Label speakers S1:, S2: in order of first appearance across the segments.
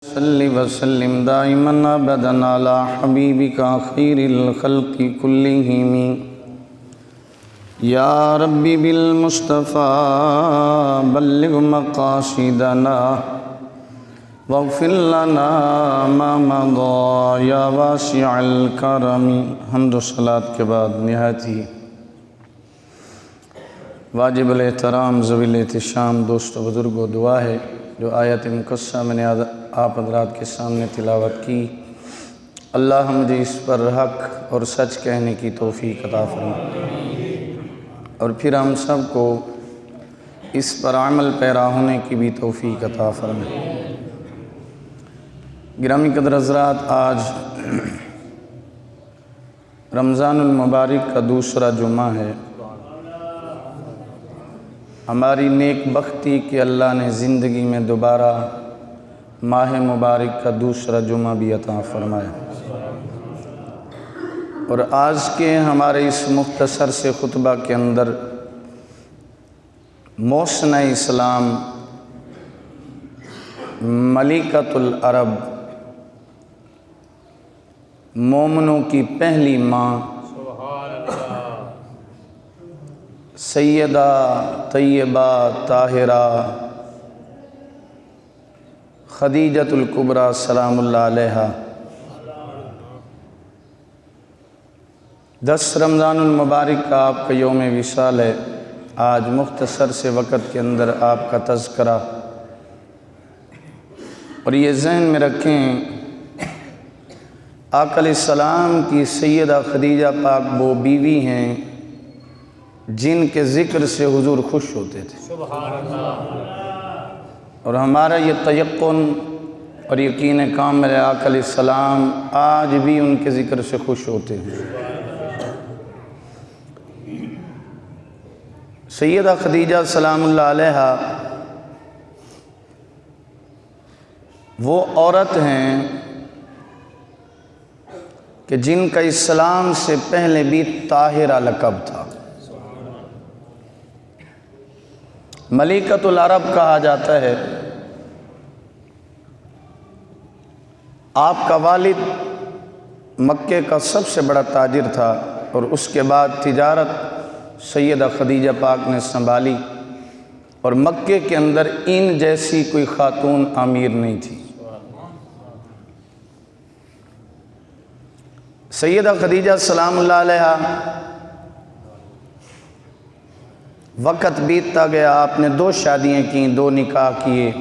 S1: صلی وسلم دائما ابدا علی حبیبک خیر الخلق کلہم یا ربی بالمصطفیٰ بلغ مقاصدنا واغفر لنا ما مضى یا واسع الکرم۔ حمد و صلاۃ کے بعد نہایت ہی واجب الاحترام ذوی الاحتشام دوستو بزرگوں دعا ہے جو آیت مقدسہ میں نے آپ حضرات کے سامنے تلاوت کی، اللہ مجھے اس پر حق اور سچ کہنے کی توفیق عطا فرمائے اور پھر ہم سب کو اس پر عمل پیرا ہونے کی بھی توفیق عطا فرمائے۔ گرامی قدر حضرات، آج رمضان المبارک کا دوسرا جمعہ ہے۔ ہماری نیک بختی کہ اللہ نے زندگی میں دوبارہ ماہ مبارک کا دوسرا جمعہ بھی عطا فرمایا، اور آج کے ہمارے اس مختصر سے خطبہ کے اندر محسن اسلام ملکۃ العرب، مومنوں کی پہلی ماں، سیدہ طیبہ طاہرہ خدیجۃ الکبریٰ سلام اللہ علیہا 10 رمضان المبارک کا آپ کا یوم وصال ہے۔ آج مختصر سے وقت کے اندر آپ کا تذکرہ، اور یہ ذہن میں رکھیں آقا علیہ السلام کی سیدہ خدیجہ پاک وہ بیوی ہیں جن کے ذکر سے حضور خوش ہوتے تھے، اور ہمارا یہ تیقن اور یقین کامل ہے آقا علیہ السلام آج بھی ان کے ذکر سے خوش ہوتے ہیں۔ سیدہ خدیجہ سلام اللہ علیہا وہ عورت ہیں کہ جن کا اسلام سے پہلے بھی طاہرہ لقب تھا، ملکۃ العرب کہا جاتا ہے۔ آپ کا والد مکے کا سب سے بڑا تاجر تھا، اور اس کے بعد تجارت سیدہ خدیجہ پاک نے سنبھالی، اور مکے کے اندر ان جیسی کوئی خاتون امیر نہیں تھی۔ سیدہ خدیجہ سلام اللہ علیہا وقت بیتتا گیا، آپ نے 2 شادیاں کیں، 2 نکاح کیے،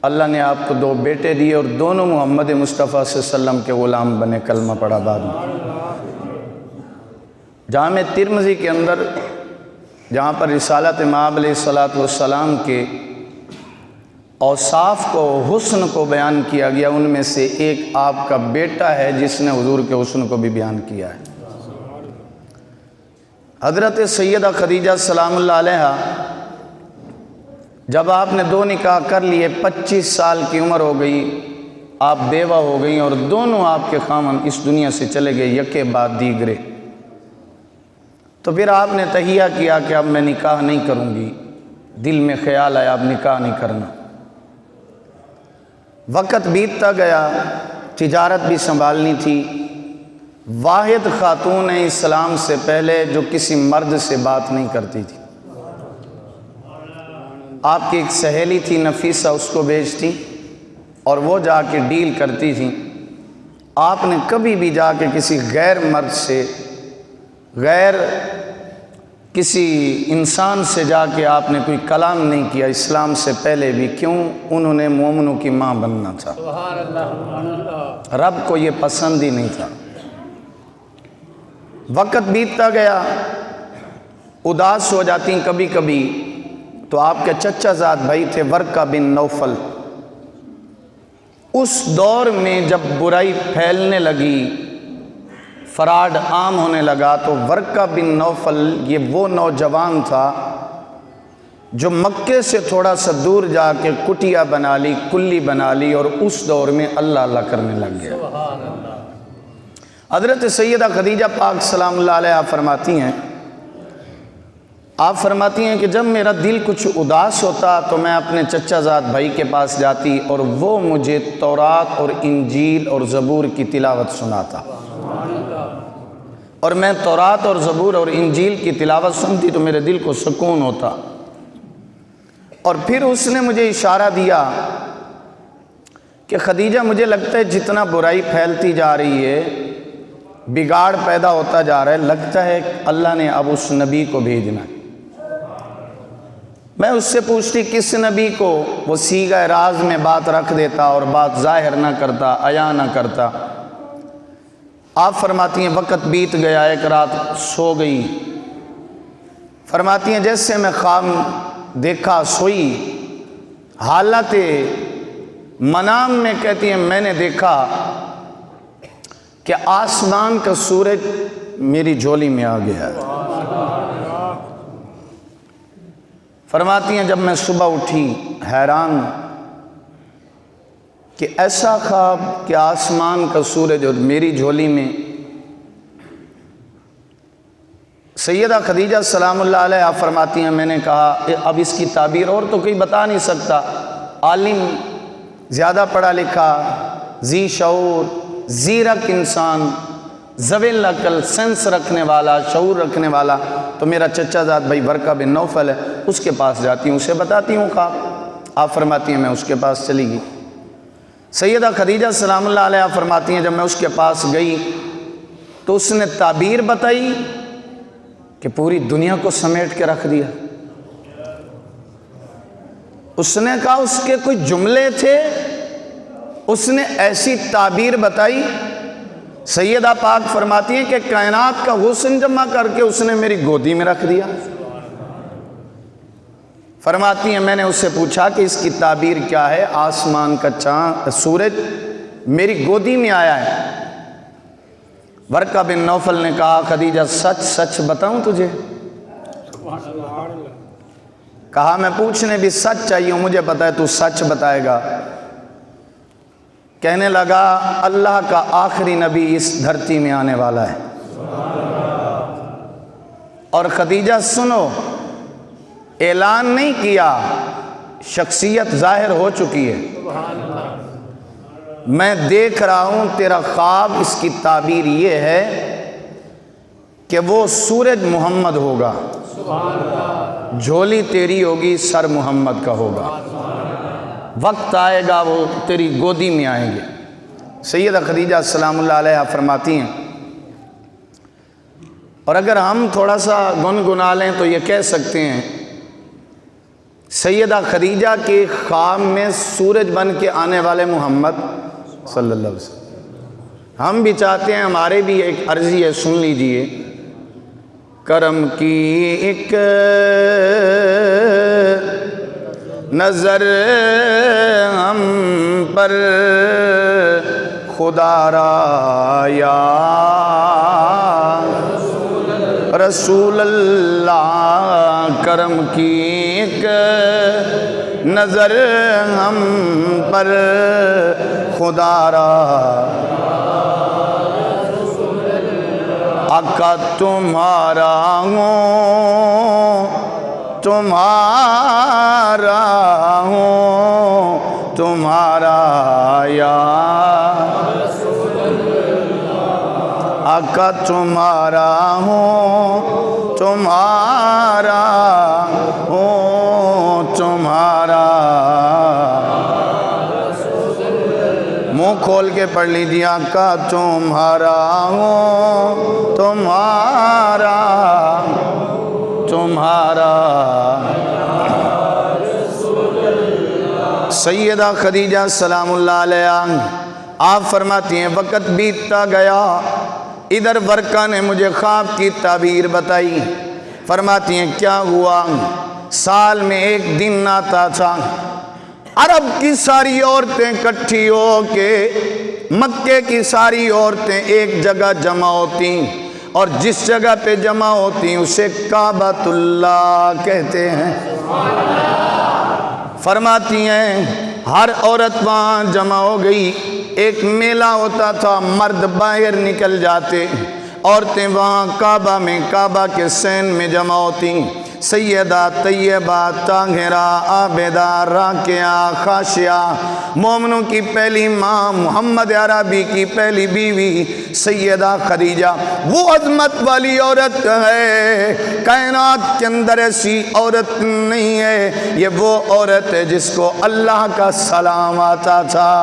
S1: اللہ نے آپ کو 2 بیٹے دیے، اور دونوں محمد مصطفیٰ صلی اللہ علیہ وسلم کے غلام بنے، کلمہ پڑھا بعد میں۔ جامع ترمذی کے اندر جہاں پر رسالت مآب علیہ السلام کے اوصاف کو، حسن کو بیان کیا گیا، ان میں سے ایک آپ کا بیٹا ہے جس نے حضور کے حسن کو بھی بیان کیا ہے۔ حضرت سیدہ خدیجہ سلام اللہ علیہا جب آپ نے 2 نکاح کر لیے، 25 سال کی عمر ہو گئی، آپ بیوہ ہو گئیں، اور دونوں آپ کے خاوند اس دنیا سے چلے گئے یکے بعد دیگرے۔ تو پھر آپ نے تہیہ کیا کہ اب میں نکاح نہیں کروں گی، دل میں خیال آیا اب نکاح نہیں کرنا۔ وقت بیتتا گیا، تجارت بھی سنبھالنی تھی، واحد خاتون اسلام سے پہلے جو کسی مرد سے بات نہیں کرتی تھی۔ آپ کی ایک سہیلی تھی نفیسہ، اس کو بھیجتی اور وہ جا کے ڈیل کرتی تھی۔ آپ نے کبھی بھی جا کے کسی غیر مرد سے، غیر کسی انسان سے جا کے آپ نے کوئی کلام نہیں کیا اسلام سے پہلے بھی۔ کیوں؟ انہوں نے مومنوں کی ماں بننا تھا، رب کو یہ پسند ہی نہیں تھا۔ وقت بیتتا گیا، اداس ہو جاتی کبھی کبھی، تو آپ کے چچا زاد بھائی تھے ورقہ بن نوفل، اس دور میں جب برائی پھیلنے لگی، فراڈ عام ہونے لگا، تو ورقہ بن نوفل یہ وہ نوجوان تھا جو مکے سے تھوڑا سا دور جا کے کٹیا بنا لی، کلی بنا لی، اور اس دور میں اللہ اللہ کرنے لگ گیا۔ حضرت سیدہ خدیجہ پاک سلام اللہ علیہ فرماتی ہیں آپ فرماتی ہیں کہ جب میرا دل کچھ اداس ہوتا تو میں اپنے چچا زاد بھائی کے پاس جاتی اور وہ مجھے تورات اور انجیل اور زبور کی تلاوت سناتا، اور میں تورات اور زبور اور انجیل کی تلاوت سنتی تو میرے دل کو سکون ہوتا۔ اور پھر اس نے مجھے اشارہ دیا کہ خدیجہ مجھے لگتا ہے جتنا برائی پھیلتی جا رہی ہے، بگاڑ پیدا ہوتا جا رہا ہے، لگتا ہے اللہ نے اب اس نبی کو بھیجنا ہے۔ میں اس سے پوچھتی کس نبی کو؟ وہ صیغہ راز میں بات رکھ دیتا اور بات ظاہر نہ کرتا، عیاں نہ کرتا۔ آپ فرماتی ہیں وقت بیت گیا، ایک رات سو گئی۔ فرماتی ہیں جیسے میں خواب دیکھا سوئی، حالت منام میں کہتی ہیں میں نے دیکھا کہ آسمان کا سورج میری جھولی میں آ گیا۔ فرماتی ہیں جب میں صبح اٹھی حیران کہ ایسا خواب کہ آسمان کا سورج اور میری جھولی میں۔ سیدہ خدیجہ سلام اللہ علیہ آپ فرماتی ہیں میں نے کہا اب اس کی تعبیر اور تو کوئی بتا نہیں سکتا، عالم، زیادہ پڑھا لکھا، ذی شعور، زیرک انسان، ذوی العقل، سینس رکھنے والا، شعور رکھنے والا تو میرا چچا زاد بھائی ورقہ بن نوفل ہے، اس کے پاس جاتی ہوں، اسے بتاتی ہوں خواب۔ آپ فرماتی ہیں میں اس کے پاس چلی گئی۔ سیدہ خدیجہ سلام اللہ علیہ فرماتی ہیں جب میں اس کے پاس گئی تو اس نے تعبیر بتائی کہ پوری دنیا کو سمیٹ کے رکھ دیا۔ اس نے کہا اس کے کوئی جملے تھے، اس نے ایسی تعبیر بتائی۔ سیدہ پاک فرماتی ہیں کہ کائنات کا حسن جمع کر کے اس نے میری گودی میں رکھ دیا۔ فرماتی ہیں میں نے اس سے پوچھا کہ اس کی تعبیر کیا ہے؟ آسمان کا چاند سورج میری گودی میں آیا ہے۔ ورقہ بن نوفل نے کہا خدیجہ سچ سچ بتاؤں تجھے؟ کہا میں پوچھنے بھی سچ چاہیے ہوں، مجھے پتا ہے تو سچ بتائے گا۔ کہنے لگا اللہ کا آخری نبی اس دھرتی میں آنے والا ہے، اور خدیجہ سنو، اعلان نہیں کیا، شخصیت ظاہر ہو چکی ہے۔ میں دیکھ رہا ہوں تیرا خواب، اس کی تعبیر یہ ہے کہ وہ سورج محمد ہوگا، جھولی تیری ہوگی، سر محمد کا ہوگا، وقت آئے گا وہ تیری گودی میں آئیں گے۔ سیدہ خدیجہ سلام اللہ علیہ فرماتی ہیں، اور اگر ہم تھوڑا سا گنگنا لیں تو یہ کہہ سکتے ہیں سیدہ خدیجہ کے خواب میں سورج بن کے آنے والے محمد صلی اللہ علیہ وسلم۔ ہم بھی چاہتے ہیں، ہمارے بھی ایک عرضی ہے، سن لیجئے۔ کرم کی ایک نظر ہم پر خدا را یا رسول اللہ، کرم کی ایک نظر ہم پر خدا را، آقا تمہارا ہوں، تمہارا ہوں، تمہارا یا آقا تمہارا ہوں، تمہارا ہوں، تمہارا۔ منہ کھول کے پڑھ لیجیے، آقا تمہارا ہوں، تمہارا، تمہارا۔ سیدہ خدیجہ سلام اللہ علیہ آپ فرماتی ہیں وقت بیتتا گیا، ادھر ورقہ نے مجھے خواب کی تعبیر بتائی۔ فرماتی ہیں کیا ہوا؟ سال میں ایک دن آتا تھا، عرب کی ساری عورتیں اکٹھی ہو کے مکے کی ساری عورتیں ایک جگہ جمع ہوتی، اور جس جگہ پہ جمع ہوتی اسے کعبۃ اللہ کہتے ہیں۔ فرماتی ہیں ہر عورت وہاں جمع ہو گئی، ایک میلہ ہوتا تھا، مرد باہر نکل جاتے، عورتیں وہاں کعبہ میں، کعبہ کے سین میں جمع ہوتی۔ سیدہ طیبہ طاہرہ عابدہ راکعہ خاشعہ، مومنوں کی پہلی ماں، محمد عربی کی پہلی بیوی سیدہ خدیجہ، وہ عظمت والی عورت ہے، کائنات کے اندر ایسی عورت نہیں ہے، یہ وہ عورت ہے جس کو اللہ کا سلام آتا تھا۔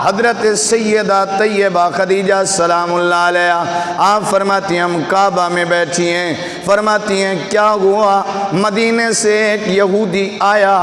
S1: حضرت سیدہ طیبہ خدیجہ سلام اللہ علیہ، آپ فرماتی ہیں ہم کعبہ میں بیٹھی ہیں، فرماتی ہیں کیا ہوا، مدینے سے ایک یہودی آیا،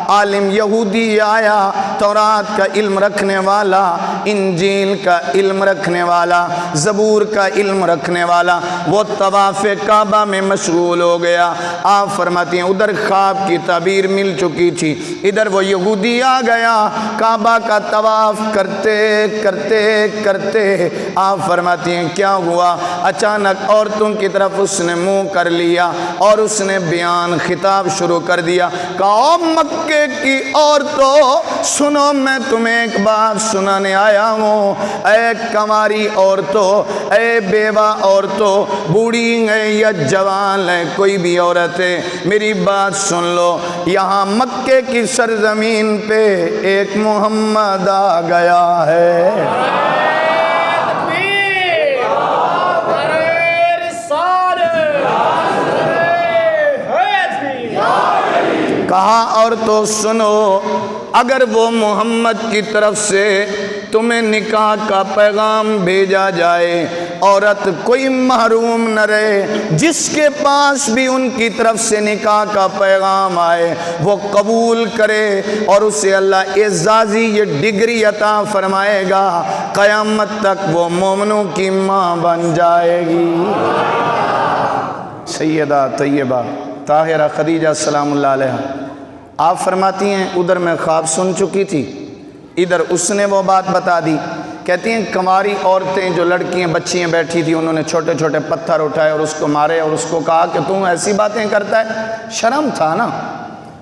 S1: عالم یہودی آیا، تورات کا علم رکھنے والا، انجیل کا علم رکھنے والا، زبور کا علم رکھنے والا، وہ طواف کعبہ میں مشغول ہو گیا۔ آپ فرماتی ہیں ادھر خواب کی تعبیر مل چکی تھی، ادھر وہ یہودی آ گیا، کعبہ کا طواف کرتے کرتے کرتے آپ فرماتی ہیں کیا ہوا، اچانک عورتوں کی طرف اس نے منہ کر لیا اور اس نے بیان خطاب شروع کر دیا، کہا مکے کی عورتوں سنو، میں تمہیں ایک بات سنانے آیا ہوں، اے کنواری عورتوں، اے بیوہ عورتوں، بوڑھی ہے یا جوان ہے، کوئی بھی عورت ہے، میری بات سن لو، یہاں مکے کی سرزمین پہ ایک محمد آ گیا ہے۔ کہا اور تو سنو، اگر وہ محمد کی طرف سے تمہیں نکاح کا پیغام بھیجا جائے، عورت کوئی محروم نہ رہے، جس کے پاس بھی ان کی طرف سے نکاح کا پیغام آئے وہ قبول کرے، اور اسے اللہ اعزازی یہ ڈگری عطا فرمائے گا، قیامت تک وہ مومنوں کی ماں بن جائے گی۔ سیدہ طیبہ طاہرہ خدیجہ سلام اللہ علیہ، آپ فرماتی ہیں ادھر میں خواب سن چکی تھی، ادھر اس نے وہ بات بتا دی۔ کہتی ہیں کنواری عورتیں جو لڑکیاں بچیاں بیٹھی تھی، انہوں نے چھوٹے چھوٹے پتھر اٹھائے اور اس کو مارے اور اس کو کہا کہ تم ایسی باتیں کرتا ہے، شرم تھا نا۔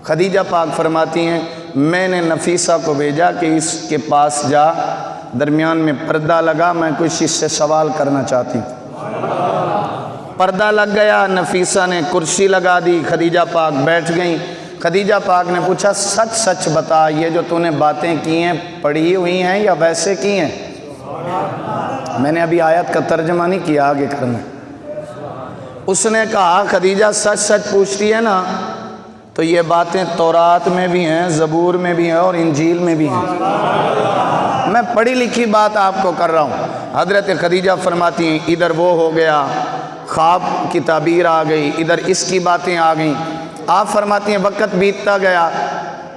S1: خدیجہ پاک فرماتی ہیں میں نے نفیسہ کو بھیجا کہ اس کے پاس جا، درمیان میں پردہ لگا، میں کچھ اس سے سوال کرنا چاہتی ہوں۔ پردہ لگ گیا، نفیسہ نے کرسی لگا دی، خدیجہ پاک بیٹھ گئیں۔ خدیجہ پاک نے پوچھا سچ سچ بتا، یہ جو تو نے باتیں کی ہیں پڑھی ہوئی ہیں یا ویسے کی ہیں؟ میں نے ابھی آیت کا ترجمہ نہیں کیا، آگے کرنا۔ اس نے کہا خدیجہ سچ سچ پوچھتی ہے نا، تو یہ باتیں تورات میں بھی ہیں، زبور میں بھی ہیں اور انجیل میں بھی ہیں، میں پڑھی لکھی بات آپ کو کر رہا ہوں۔ حضرت خدیجہ فرماتی ہیں ادھر وہ ہو گیا، خواب کی تعبیر آ گئی، ادھر اس کی باتیں آ گئیں۔ آپ فرماتی ہیں وقت بیتتا گیا،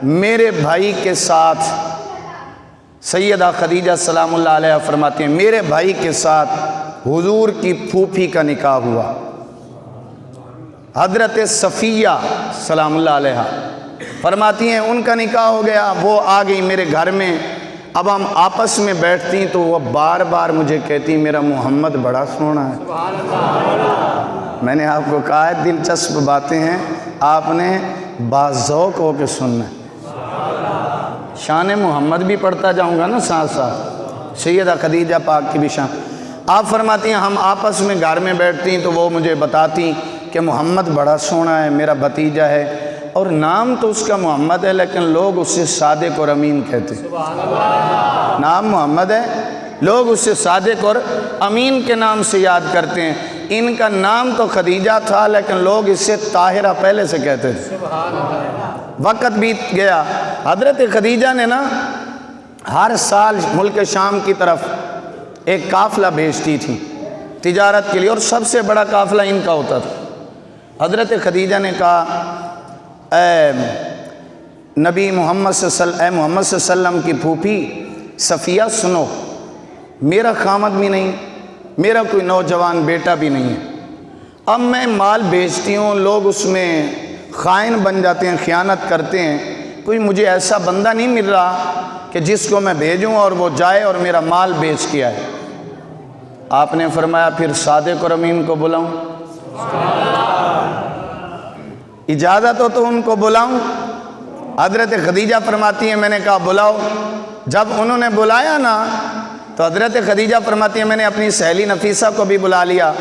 S1: میرے بھائی کے ساتھ، سیدہ خدیجہ سلام اللہ علیہ فرماتی ہیں میرے بھائی کے ساتھ حضور کی پھوپھی کا نکاح ہوا، حضرت صفیہ سلام اللہ علیہ فرماتی ہیں ان کا نکاح ہو گیا، وہ آ گئی میرے گھر میں۔ اب ہم آپس میں بیٹھتی ہیں تو وہ بار بار مجھے کہتی میرا محمد بڑا سونا ہے۔ میں نے آپ کو کہا ہے دلچسپ باتیں ہیں، آپ نے باذوق ہو کے سننا ہے۔ شان محمد بھی پڑھتا جاؤں گا نا ساتھ ساتھ، سیدہ خدیجہ پاک کی بھی شان۔ آپ فرماتی ہیں ہم آپس میں گھر میں بیٹھتی ہیں تو وہ مجھے بتاتی کہ محمد بڑا سونا ہے، میرا بھتیجا ہے، اور نام تو اس کا محمد ہے لیکن لوگ اسے صادق اور امین کہتے ہیں۔ نام محمد ہے، لوگ اسے صادق اور امین کے نام سے یاد کرتے ہیں۔ ان کا نام تو خدیجہ تھا لیکن لوگ اسے طاہرہ پہلے سے کہتے تھے۔ وقت بیت گیا، حضرت خدیجہ نے نا ہر سال ملک شام کی طرف ایک قافلہ بھیجتی تھی تجارت کے لیے، اور سب سے بڑا قافلہ ان کا ہوتا تھا۔ حضرت خدیجہ نے کہا اے نبی محمد صلی اللہ علیہ وسلم کی پھوپھی صفیہ سنو، میرا خامد بھی نہیں، میرا کوئی نوجوان بیٹا بھی نہیں ہے، اب میں مال بیچتی ہوں، لوگ اس میں خائن بن جاتے ہیں، خیانت کرتے ہیں، کوئی مجھے ایسا بندہ نہیں مل رہا کہ جس کو میں بھیجوں اور وہ جائے اور میرا مال بیچ کے آئے۔ آپ نے فرمایا پھر صادق اور امین کو بلاؤں؟ اجازت ہو تو ان کو بلاؤں؟ حضرت خدیجہ فرماتی ہیں میں نے کہا بلاؤ۔ جب انہوں نے بلایا نا تو حضرت خدیجہ فرماتی ہیں میں نے اپنی سہیلی نفیسہ کو بھی بلا لیا۔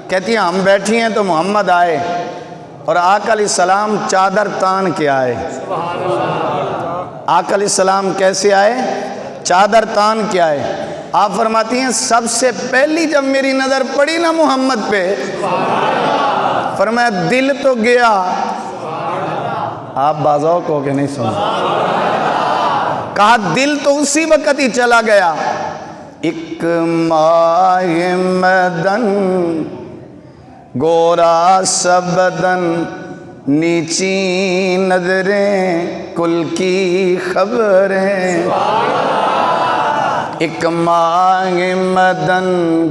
S1: کہتی ہیں ہم بیٹھی ہیں تو محمد آئے، اور آقا علیہ السلام چادر تان کے آئے۔ آقا علیہ السلام کیسے آئے؟ چادر تان کے آئے۔ آپ فرماتی ہیں سب سے پہلی جب میری نظر پڑی نا محمد پہ، فرمایا دل تو گیا۔ آپ بازاؤ کو کہ نہیں سنا؟ کہا دل تو اسی وقت ہی چلا گیا۔ ایک ماہ مدن گورا سبدن نیچی نظریں کل کی خبریں۔ ایک ماہ مدن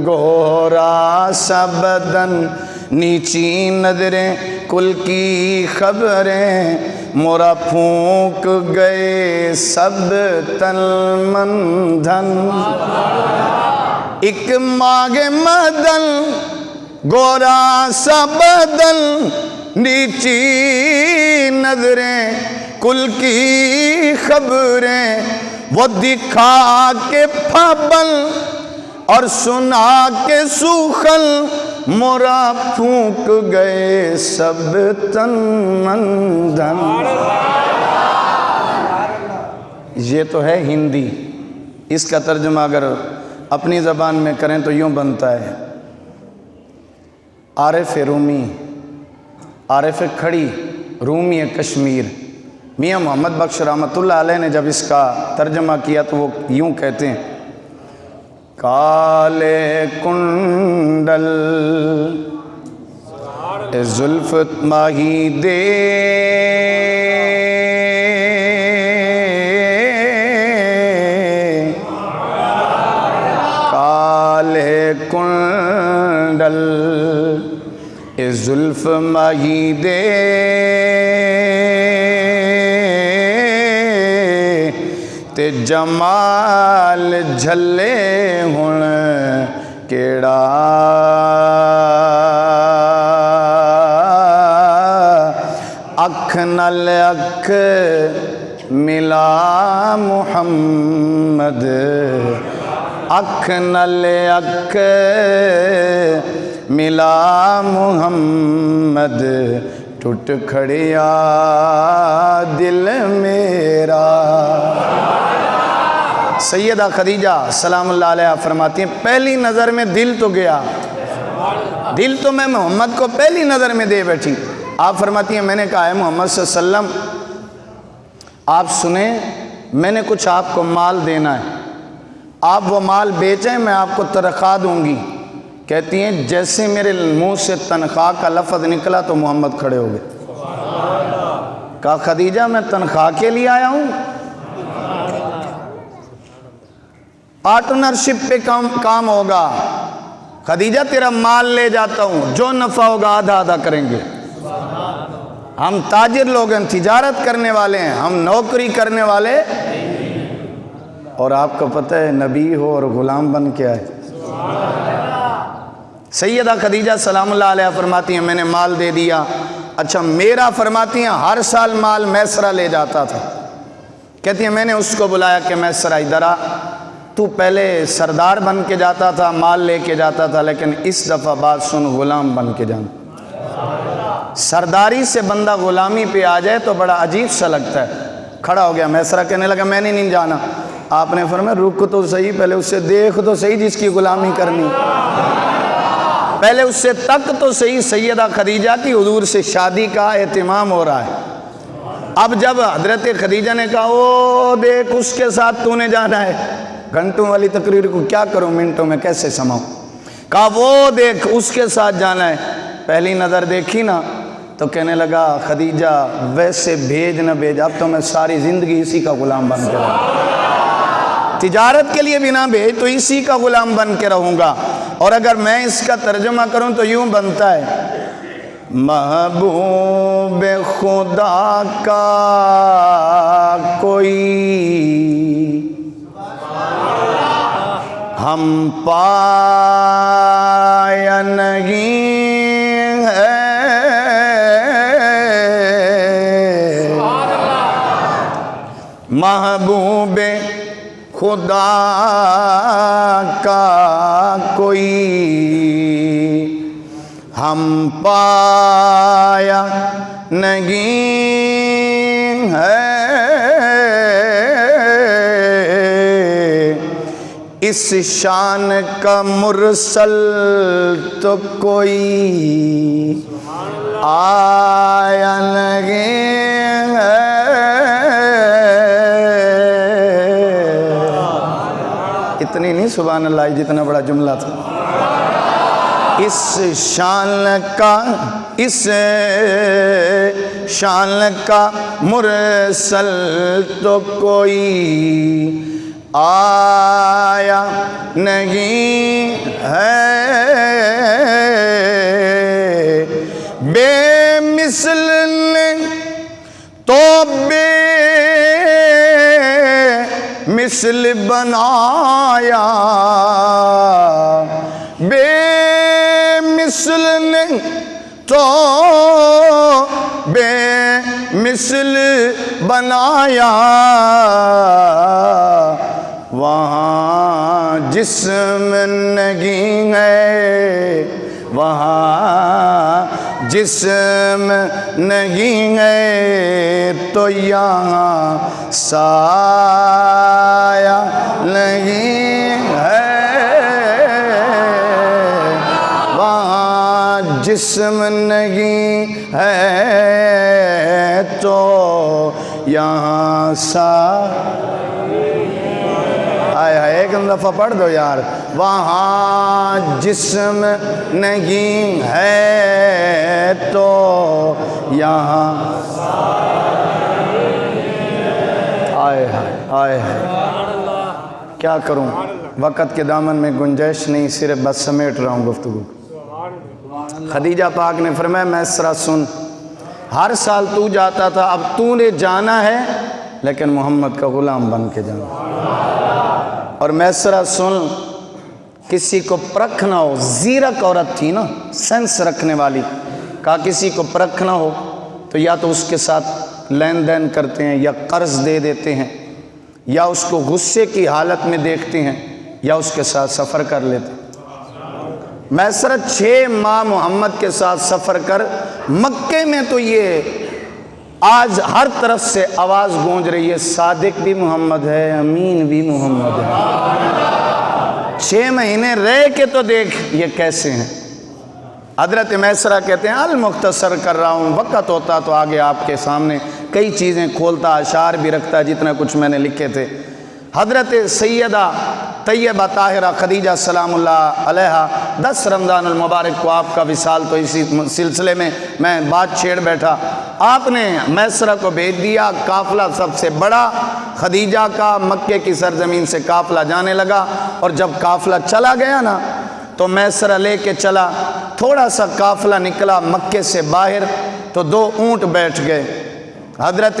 S1: گورا سبدن نیچی نظریں کل کی خبریں، مورا پھونک گئے سب تن من دھن۔ ایک ماہ مدن گورا سا بدن نیچی نظریں کل کی خبریں، وہ دکھا کے پھبل اور سنا کے سوخل، مورا پھونک گئے سب تن من دھن۔ یہ تو ہے ہندی، اس کا ترجمہ اگر اپنی زبان میں کریں تو یوں بنتا ہے، عارف رومی، عارف کھڑی، رومی کشمیر۔ میاں محمد بخش رحمۃ اللہ علیہ نے جب اس کا ترجمہ کیا تو وہ یوں کہتے ہیں، کالے کنڈل زلف ماہی دے کالے کنڈل زلف ماہی دے تے جمال جھلے ہن کیڑا اکھ نال اکھ ملا محمد، اکھ نال اکھ ملا محمد، ٹوٹ کھڑیا دل میرا۔ سیدہ خدیجہ سلام اللہ علیہ فرماتی ہیں پہلی نظر میں دل تو گیا، دل تو میں محمد کو پہلی نظر میں دے بیٹھی۔ آپ فرماتی ہیں میں نے کہا ہے محمد صلی اللہ علیہ وسلم آپ سنیں، میں نے کچھ آپ کو مال دینا ہے، آپ وہ مال بیچیں میں آپ کو تنخواہ دوں گی۔ کہتی ہیں جیسے میرے منہ سے تنخواہ کا لفظ نکلا تو محمد کھڑے ہو گئے۔ کہا خدیجہ میں تنخواہ کے لیے آیا ہوں، پارٹنرشپ پہ کام ہوگا، خدیجہ تیرا مال لے جاتا ہوں، جو نفع ہوگا آدھا آدھا کریں گے۔ ہم تاجر لوگ ہیں، تجارت کرنے والے ہیں، ہم نوکری کرنے والے۔ اور آپ کو پتہ ہے نبی ہو اور غلام بن کے آئے۔ سیدہ خدیجہ سلام اللہ علیہ فرماتی ہیں میں نے مال دے دیا۔ اچھا میرا فرماتی ہیں ہر سال مال میسرہ لے جاتا تھا۔ کہتی ہیں میں نے اس کو بلایا کہ میسرہ ادھر آ، تو پہلے سردار بن کے جاتا تھا، مال لے کے جاتا تھا، لیکن اس دفعہ بات سن غلام بن کے جانا۔ سرداری سے بندہ غلامی پہ آ جائے تو بڑا عجیب سا لگتا ہے۔ کھڑا ہو گیا میسرہ کہنے لگا میں نہیں جانا۔ آپ نے فرمایا رک تو صحیح، پہلے اس سے دیکھ تو صحیح جس کی غلامی کرنی، پہلے اس سے تک تو صحیح۔ سیدہ خدیجہ کی حضور سے شادی کا اہتمام ہو رہا ہے۔ اب جب حضرت خدیجہ نے کہا او دیکھ اس کے ساتھ تو نے جانا ہے، گھنٹوں والی تقریر کو کیا کروں منٹوں میں کیسے سماؤں، کہا وہ دیکھ اس کے ساتھ جانا ہے۔ پہلی نظر دیکھی نا تو کہنے لگا خدیجہ ویسے بھیج نہ بھیج، اب تو میں ساری زندگی اسی کا غلام بن کے رہوں، تجارت کے لیے بھی نہ بھیج تو اسی کا غلام بن کے رہوں گا۔ اور اگر میں اس کا ترجمہ کروں تو یوں بنتا ہے محبوب خدا کا کوئی ہم پایا نہیں ہے، محبوب خدا کا کوئی ہم پایا نہیں ہے اس شان کا مرسل تو کوئی آیا نہیں ہے۔ اتنی نہیں سبحان اللہ جتنا بڑا جملہ تھا۔ اس شان کا مرسل تو کوئی آیا نہیں ہے، بے مثل نے تو بے مثل بنایا، بے مثل نے تو بے مثل بنایا، وہاں جسم نہیں ہے، وہاں جسم نہیں ہے تو یہاں سایہ نہیں ہے، وہاں جسم نہیں ہے تو یہاں آئے ایک دفعہ پڑھ دو یار، وہاں جسم نہیں ہے تو یہاں آئے کیا کروں، وقت کے دامن میں گنجائش نہیں، صرف بس سمیٹ رہا ہوں گفتگو۔ خدیجہ پاک نے فرمایا میسرہ سن، ہر سال تو جاتا تھا، اب تو نے جانا ہے لیکن محمد کا غلام بن کے جانا۔ اور میسرہ سن، کسی کو پرکھنا ہو، زیرک عورت تھی نا، سینس رکھنے والی، کہا کسی کو پرکھنا ہو تو یا تو اس کے ساتھ لین دین کرتے ہیں یا قرض دے دیتے ہیں، یا اس کو غصے کی حالت میں دیکھتے ہیں، یا اس کے ساتھ سفر کر لیتے ہیں۔ میسرہ 6 ماہ محمد کے ساتھ سفر کر مکے میں تو یہ آج ہر طرف سے آواز گونج رہی ہے، صادق بھی محمد ہے، امین بھی محمد ہے۔ 6 مہینے رہ کے تو دیکھ یہ کیسے ہیں۔ حضرت میسرہ کہتے ہیں المختصر کر رہا ہوں، وقت ہوتا تو آگے آپ کے سامنے کئی چیزیں کھولتا، اشعار بھی رکھتا، جتنا کچھ میں نے لکھے تھے۔ حضرت سیدہ طیبہ طاہرہ خدیجہ سلام اللہ علیہا 10 رمضان المبارک کو آپ کا وصال، تو اسی سلسلے میں بات چھیڑ بیٹھا۔ آپ نے میسرہ کو بھیج دیا، قافلہ سب سے بڑا خدیجہ کا مکے کی سرزمین سے قافلہ جانے لگا، اور جب قافلہ چلا گیا نا تو میسرہ لے کے چلا، تھوڑا سا قافلہ نکلا مکے سے باہر تو 2 اونٹ بیٹھ گئے۔ حضرت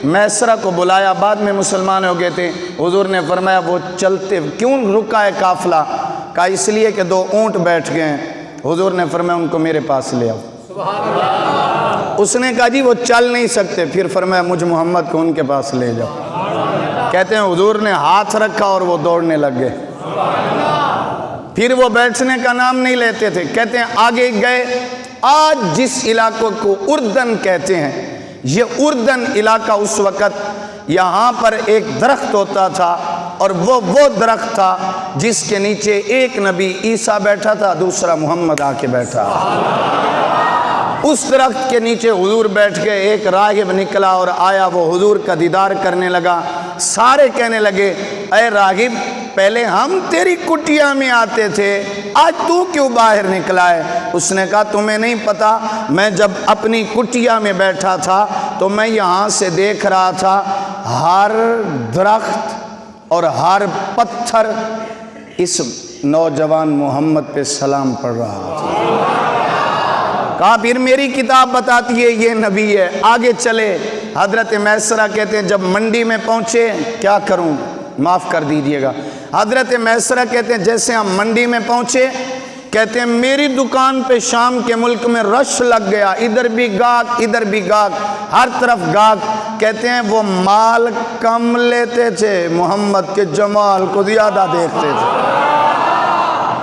S1: میسرہ کو بلایا، بعد میں مسلمان ہو گئے تھے، حضور نے فرمایا وہ چلتے کیوں رکا ہے قافلہ؟ کہا اس لیے کہ 2 اونٹ بیٹھ گئے ہیں۔ حضور نے فرمایا ان کو میرے پاس لے آؤ۔ اس نے کہا جی وہ چل نہیں سکتے، پھر فرمایا مجھ محمد کو ان کے پاس لے جاؤ۔ کہتے ہیں حضور نے ہاتھ رکھا اور وہ دوڑنے لگ گئے، پھر وہ بیٹھنے کا نام نہیں لیتے تھے۔ کہتے ہیں آگے گئے، آج جس علاقوں کو اردن کہتے ہیں، یہ اردن علاقہ اس وقت یہاں پر ایک درخت ہوتا تھا، اور وہ درخت تھا جس کے نیچے ایک نبی عیسیٰ بیٹھا تھا، دوسرا محمد آ کے بیٹھا۔ اس درخت کے نیچے حضور بیٹھ گئے، ایک راہب نکلا اور آیا، وہ حضور کا دیدار کرنے لگا۔ سارے کہنے لگے اے راہب پہلے ہم تیری کٹیا میں آتے تھے، آج تو کیوں باہر نکلا ہے؟ اس نے کہا تمہیں نہیں پتا، میں جب اپنی کٹیا میں بیٹھا تھا تو میں یہاں سے دیکھ رہا تھا ہر درخت اور ہر پتھر اس نوجوان محمد پہ سلام پڑھ رہا تھا۔ کہا پھر میری کتاب بتاتی ہے یہ نبی ہے، آگے چلے۔ حضرت میسرہ کہتے ہیں جب منڈی میں پہنچے، کیا کروں معاف کر دیجئے گا، حضرت میسرہ کہتے ہیں جیسے ہم منڈی میں پہنچے، کہتے ہیں میری دکان پہ شام کے ملک میں رش لگ گیا، ادھر بھی گاہک ادھر بھی گاہک، ہر طرف گاہک۔ کہتے ہیں وہ مال کم لیتے تھے، محمد کے جمال کو زیادہ دیکھتے تھے۔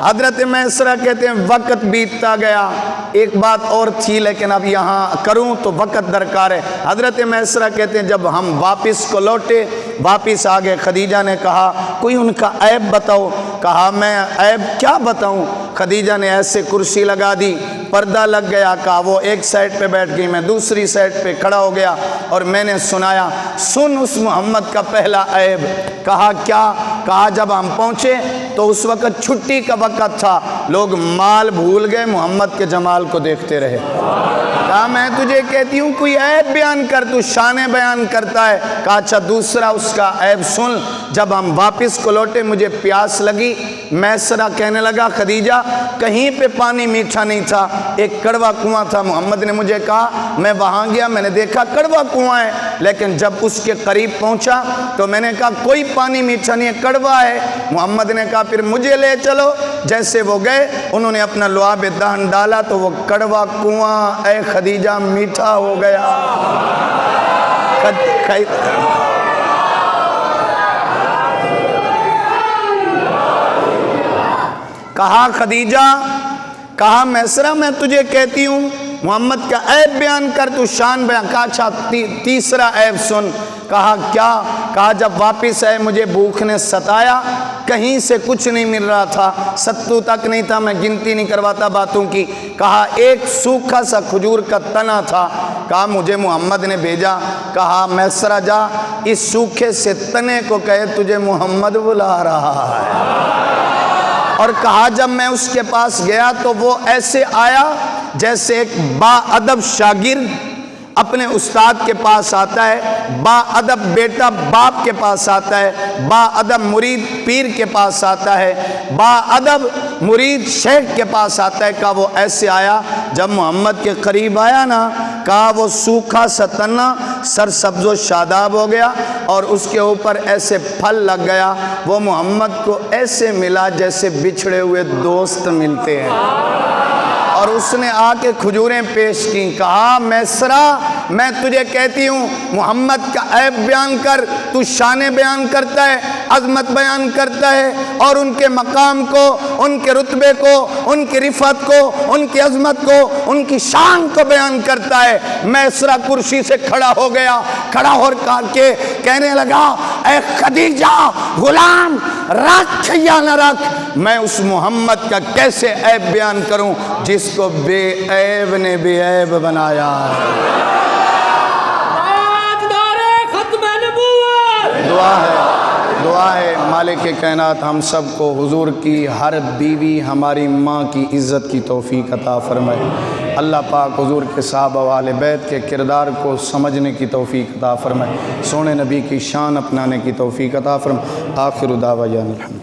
S1: حضرت میسرہ کہتے ہیں وقت بیتتا گیا، ایک بات اور تھی لیکن اب یہاں کروں تو وقت درکار ہے۔ حضرت میسرہ کہتے ہیں جب ہم واپس کو لوٹے، واپس آگے، خدیجہ نے کہا کوئی ان کا عیب بتاؤ۔ کہا میں عیب کیا بتاؤں؟ خدیجہ نے ایسے کرسی لگا دی، پردہ لگ گیا۔ کہا وہ ایک سائڈ پہ بیٹھ گئی، میں دوسری سائڈ پہ کھڑا ہو گیا اور میں نے سنایا سن اس محمد کا پہلا عیب۔ کہا کیا؟ کہا جب ہم پہنچے تو اس وقت چھٹی کا وقت تھا، لوگ مال بھول گئے، محمد کے جمال کو دیکھتے رہے۔ کہا میں تجھے کہتی ہوں کوئی عیب بیان کر، تو شانیں بیان کرتا ہے۔ کہا اچھا دوسرا اس کا عیب سن۔ جب ہم واپس کو لوٹے مجھے پیاس لگی، میسرہ کہنے لگا خدیجہ کہیں پہ پانی میٹھا نہیں تھا، ایک کڑوا کنواں تھا۔ محمد نے مجھے کہا، میں وہاں گیا، میں نے دیکھا کڑوا کنواں ہے، لیکن جب اس کے قریب پہنچا تو میں نے کہا کوئی پانی میٹھا نہیں ہے، کڑوا ہے۔ محمد نے کہا پھر مجھے لے چلو۔ جیسے وہ گئے انہوں نے اپنا لعاب دہن ڈالا تو وہ کڑوا کنواں اے خدیجہ میٹھا ہو گیا۔ کہا خدیجہ، کہا میسرہ میں تجھے کہتی ہوں محمد کا عیب بیان کر، تو شان بیان۔ کہا اچھا تیسرا عیب سن۔ کہا کیا؟ کہا جب واپس آئے مجھے بھوک نے ستایا، کہیں سے کچھ نہیں مل رہا تھا، ستو تک نہیں تھا، میں گنتی نہیں کرواتا باتوں کی۔ کہا ایک سوکھا سا کھجور کا تنا تھا، کہا مجھے محمد نے بھیجا، کہا میسرہ جا اس سوکھے سے تنے کو کہے تجھے محمد بلا رہا ہے۔ اور کہا جب میں اس کے پاس گیا تو وہ ایسے آیا جیسے ایک با ادب شاگرد اپنے استاد کے پاس آتا ہے، با ادب بیٹا باپ کے پاس آتا ہے، با ادب مرید پیر کے پاس آتا ہے، با ادب مرید شیخ کے پاس آتا ہے۔ کہا وہ ایسے آیا، جب محمد کے قریب آیا نا، کہا وہ سوکھا سا تنا سرسبز و شاداب ہو گیا اور اس کے اوپر ایسے پھل لگ گیا۔ وہ محمد کو ایسے ملا جیسے بچھڑے ہوئے دوست ملتے ہیں، اور اس نے آ کے کھجوریں پیش کی۔ کہا میسرہ میں تجھے کہتی ہوں محمد کا عیب بیان کر، تو شانیں بیان کرتا ہے، عظمت بیان کرتا ہے، اور ان کے مقام کو، ان کے رتبے کو، ان کی رفعت کو، ان کی عظمت کو، ان کی شان کو بیان کرتا ہے۔ میسرہ کرسی سے کھڑا ہو گیا، کھڑا ہو کے کہنے لگا اے خدیجہ غلام رکھ یا نہ رکھ، میں اس محمد کا کیسے عیب بیان کروں جس کو بے عیب نے بے عیب بنایا ہے۔ دعا ہے مالک کائنات ہم سب کو حضور کی ہر بیوی ہماری ماں کی عزت کی توفیق عطا فرمائے۔ اللہ پاک حضور کے صحابہ و اہل بیت کے کردار کو سمجھنے کی توفیق عطا فرمائے، سونے نبی کی شان اپنانے کی توفیق عطا فرمائے۔ آخر دعوانا الحمد۔